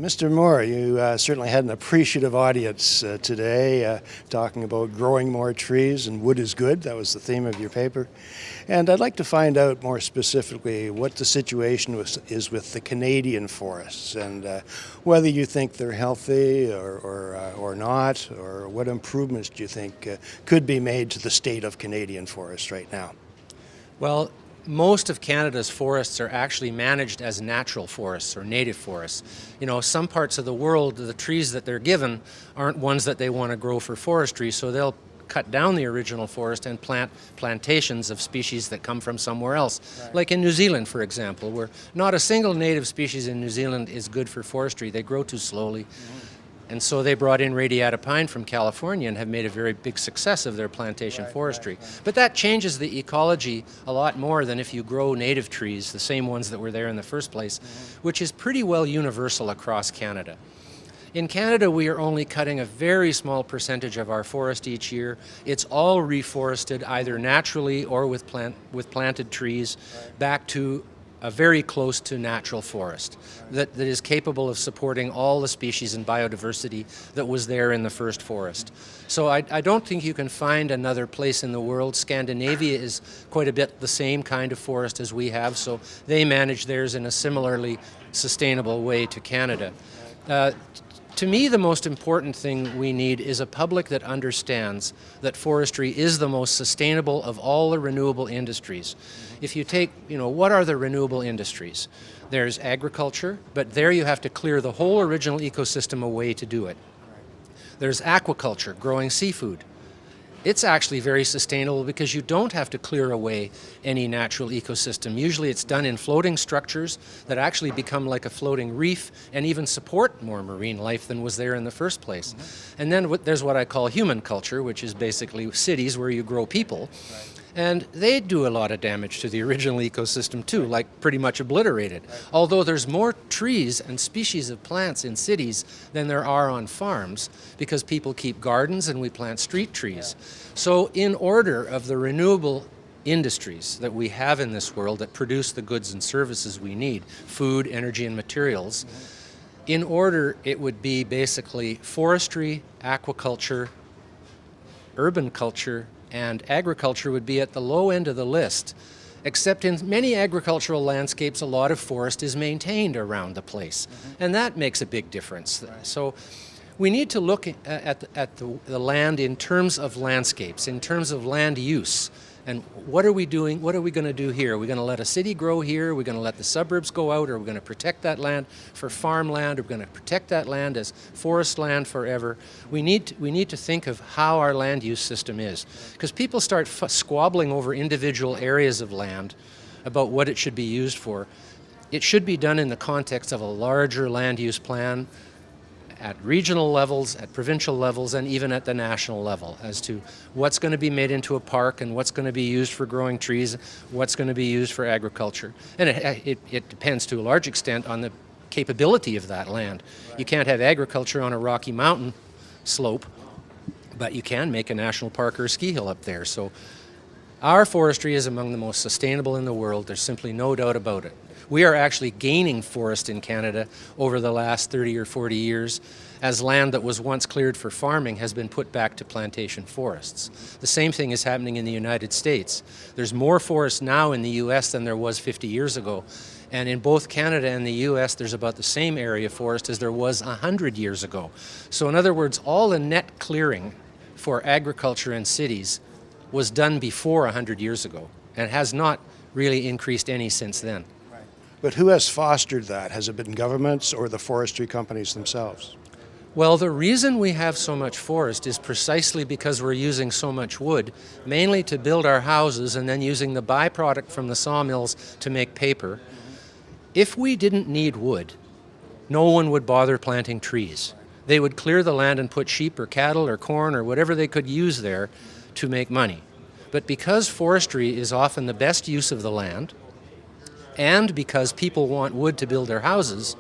Mr. Moore, you certainly had an appreciative audience today, talking about growing more trees, and wood is good. That was the theme of your paper. And I'd like to find out more specifically what the situation is with the Canadian forests, and whether you think they're healthy or not, or what improvements do you think could be made to the state of Canadian forests right now? Well, most of Canada's forests are actually managed as natural forests or native forests. You know, some parts of the world, the trees that they're given aren't ones that they want to grow for forestry, so they'll cut down the original forest and plant plantations of species that come from somewhere else. Right. Like in New Zealand, for example, where not a single native species in New Zealand is good for forestry. They grow too slowly. Mm-hmm. And so they brought in radiata pine from California and have made a very big success of their plantation forestry. Right. But that changes the ecology a lot more than if you grow native trees, the same ones that were there in the first place, which is pretty well universal across Canada. In Canada, we are only cutting a very small percentage of our forest each year. It's all reforested either naturally or with planted trees back to a very close to natural forest that is capable of supporting all the species and biodiversity that was there in the first forest. So I don't think you can find another place in the world. Scandinavia is quite a bit the same kind of forest as we have, so they manage theirs in a similarly sustainable way to Canada. To me, the most important thing we need is a public that understands that forestry is the most sustainable of all the renewable industries. If you take, what are the renewable industries? There's agriculture, but there you have to clear the whole original ecosystem away to do it. There's aquaculture, growing seafood. It's actually very sustainable because you don't have to clear away any natural ecosystem. Usually it's done in floating structures that actually become like a floating reef and even support more marine life than was there in the first place. Mm-hmm. And then there's what I call human culture, which is basically cities where you grow people. Right. And they do a lot of damage to the original ecosystem too, like pretty much obliterated. Right. Although there's more trees and species of plants in cities than there are on farms because people keep gardens and we plant street trees. Yeah. So in order of the renewable industries that we have in this world that produce the goods and services we need, food, energy, and materials, in order it would be basically forestry, aquaculture, urban culture, and agriculture would be at the low end of the list, except in many agricultural landscapes, a lot of forest is maintained around the place, and that makes a big difference. Right. So we need to look at the land in terms of landscapes, in terms of land use. And what are we doing? What are we going to do here? Are we going to let a city grow here? Are we going to let the suburbs go out? Are we going to protect that land for farmland? Are we going to protect that land as forest land forever? We need to think of how our land use system is. Because people start squabbling over individual areas of land about what it should be used for. It should be done in the context of a larger land use plan at regional levels, at provincial levels, and even at the national level as to what's going to be made into a park and what's going to be used for growing trees, what's going to be used for agriculture. And it depends to a large extent on the capability of that land. Right. You can't have agriculture on a Rocky Mountain slope, but you can make a national park or a ski hill up there. So our forestry is among the most sustainable in the world. There's simply no doubt about it. We are actually gaining forest in Canada over the last 30 or 40 years as land that was once cleared for farming has been put back to plantation forests. The same thing is happening in the United States. There's more forest now in the US than there was 50 years ago. And in both Canada and the US, there's about the same area of forest as there was 100 years ago. So in other words, all the net clearing for agriculture and cities was done before 100 years ago and has not really increased any since then. But who has fostered that? Has it been governments or the forestry companies themselves? Well, the reason we have so much forest is precisely because we're using so much wood, mainly to build our houses and then using the byproduct from the sawmills to make paper. If we didn't need wood, no one would bother planting trees. They would clear the land and put sheep or cattle or corn or whatever they could use there to make money. But because forestry is often the best use of the land, and because people want wood to build their houses,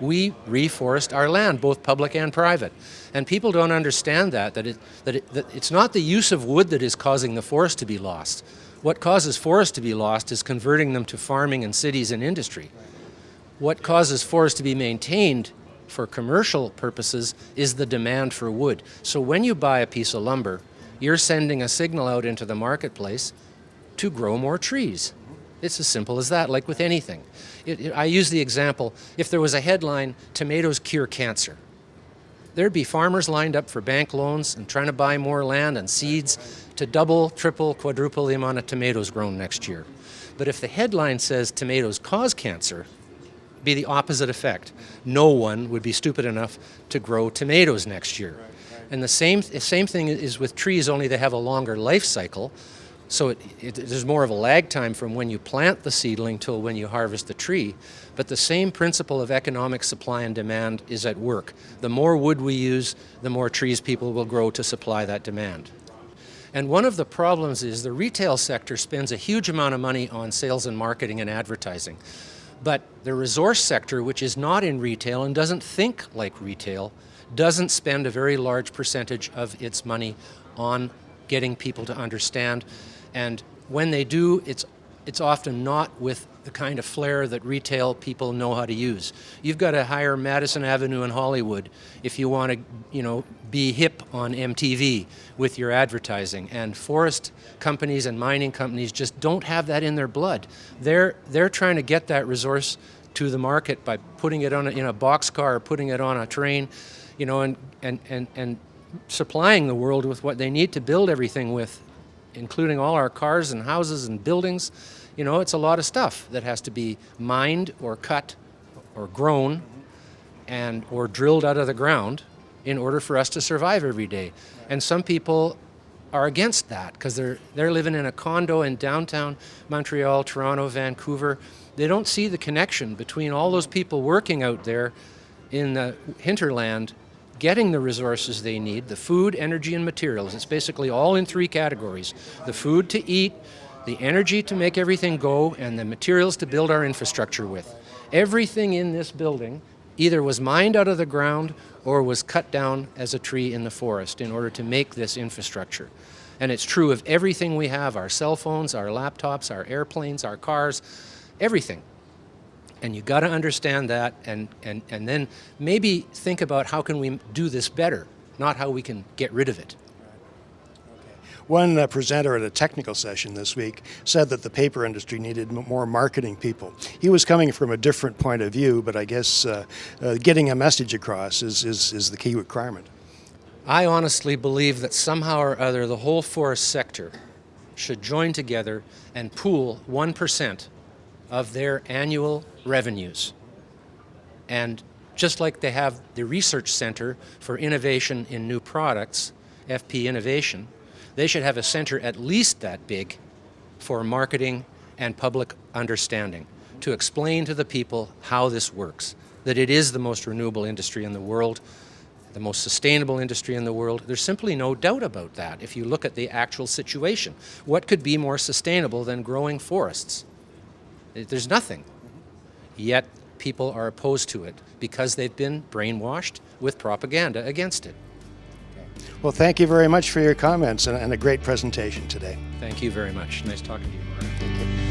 we reforest our land, both public and private. And people don't understand that it's not the use of wood that is causing the forest to be lost. What causes forests to be lost is converting them to farming and cities and industry. What causes forests to be maintained for commercial purposes is the demand for wood. So when you buy a piece of lumber, you're sending a signal out into the marketplace to grow more trees. It's as simple as that, like with anything. I use the example, if there was a headline, tomatoes cure cancer, there'd be farmers lined up for bank loans and trying to buy more land and seeds to double, triple, quadruple the amount of tomatoes grown next year. But if the headline says tomatoes cause cancer, it'd be the opposite effect. No one would be stupid enough to grow tomatoes next year. And the same thing is with trees, only they have a longer life cycle. So there's more of a lag time from when you plant the seedling till when you harvest the tree. But the same principle of economic supply and demand is at work. The more wood we use, the more trees people will grow to supply that demand. And one of the problems is the retail sector spends a huge amount of money on sales and marketing and advertising. But the resource sector, which is not in retail and doesn't think like retail, doesn't spend a very large percentage of its money on getting people to understand. And when they do, it's often not with the kind of flair that retail people know how to use. You've got to hire Madison Avenue in Hollywood if you want to, be hip on MTV with your advertising. And forest companies and mining companies just don't have that in their blood. They're trying to get that resource to the market by putting it on in a boxcar or putting it on a train, and supplying the world with what they need to build everything with, including all our cars and houses and buildings. It's a lot of stuff that has to be mined or cut or grown or drilled out of the ground in order for us to survive every day. And some people are against that because they're living in a condo in downtown Montreal, Toronto, Vancouver. They don't see the connection between all those people working out there in the hinterland, getting the resources they need, the food, energy, and materials. It's basically all in three categories: the food to eat, the energy to make everything go, and the materials to build our infrastructure with. Everything in this building either was mined out of the ground or was cut down as a tree in the forest in order to make this infrastructure. And it's true of everything we have: our cell phones, our laptops, our airplanes, our cars, everything. And you got to understand that and then maybe think about how can we do this better, not how we can get rid of it. One presenter at a technical session this week said that the paper industry needed more marketing people. He was coming from a different point of view, but I guess getting a message across is the key requirement. I honestly believe that somehow or other the whole forest sector should join together and pool 1% of their annual revenues. And just like they have the Research Center for Innovation in New Products, FP Innovation, they should have a center at least that big for marketing and public understanding, to explain to the people how this works, that it is the most renewable industry in the world, the most sustainable industry in the world. There's simply no doubt about that if you look at the actual situation. What could be more sustainable than growing forests? There's nothing. Yet people are opposed to it because they've been brainwashed with propaganda against it. Well, thank you very much for your comments and a great presentation today. Thank you very much. Nice talking to you, Mark. Thank you.